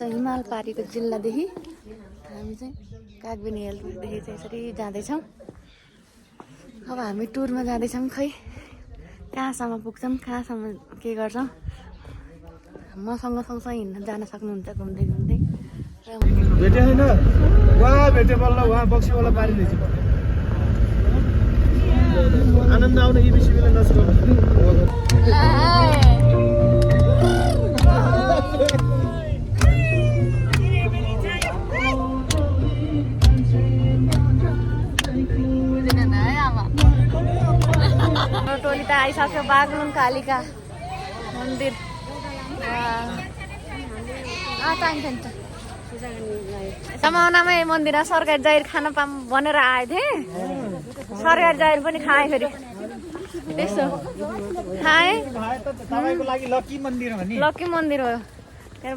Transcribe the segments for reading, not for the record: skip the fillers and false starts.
हिमाल पारीको जिल्लादेखि हामी चाहिँ कागबेनी हेल्पदेखि चाहिँ यसरी जाँदैछौँ। अब हामी टुरमा जाँदैछौँ, खै कहाँसम्म पुग्छौँ, कहाँसम्म के गर्छौँ। मसँग सँगसँगै हिँड्न जान सक्नुहुन्छ घुम्दै घुम्दै। भेटे होइन वहाँ भेटे बल्ल वहाँ बक्सीवाला पारी रहेछ। आनन्द आउने इबिसीले नसुगाउनु। टोली त आइसक्यो बागलुङ कालिका मन्दिर। चाहिन्छ समाउनामै मन्दिर सरकारी जागिर खान पाऊँ भनेर आए थिएँ। सरकारी जागिर पनि खाएँ, फेरि त्यसो खाएँ। तपाईँको लागि लकी मन्दिर हो नि। लकी मन्दिर हो।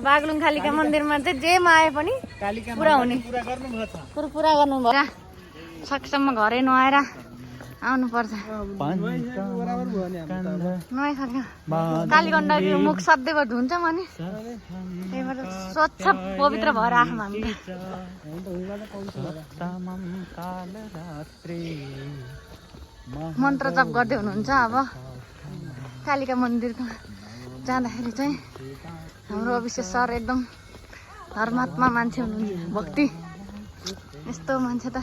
बागलुङ कालिका मन्दिरमा चाहिँ जे माए पनि पुरा हुने। पुरा गर्नुभयो। सकेसम्म घरै नुहाएर आउनुपर्छ। नुहाइसक्यो। कालीगण्डकी मुख सधैँभरि धुन्छौँ अनि त्यही भएर स्वच्छ पवित्र भएर आयौँ हामी। मन्त्र जप गर्दै हुनुहुन्छ। अब कालिका मन्दिरमा जाँदाखेरि चाहिँ हाम्रो अभिषेक सर एकदम धर्मात्मा मान्छे हुनुहुन्छ, भक्ति यस्तो मान्छे त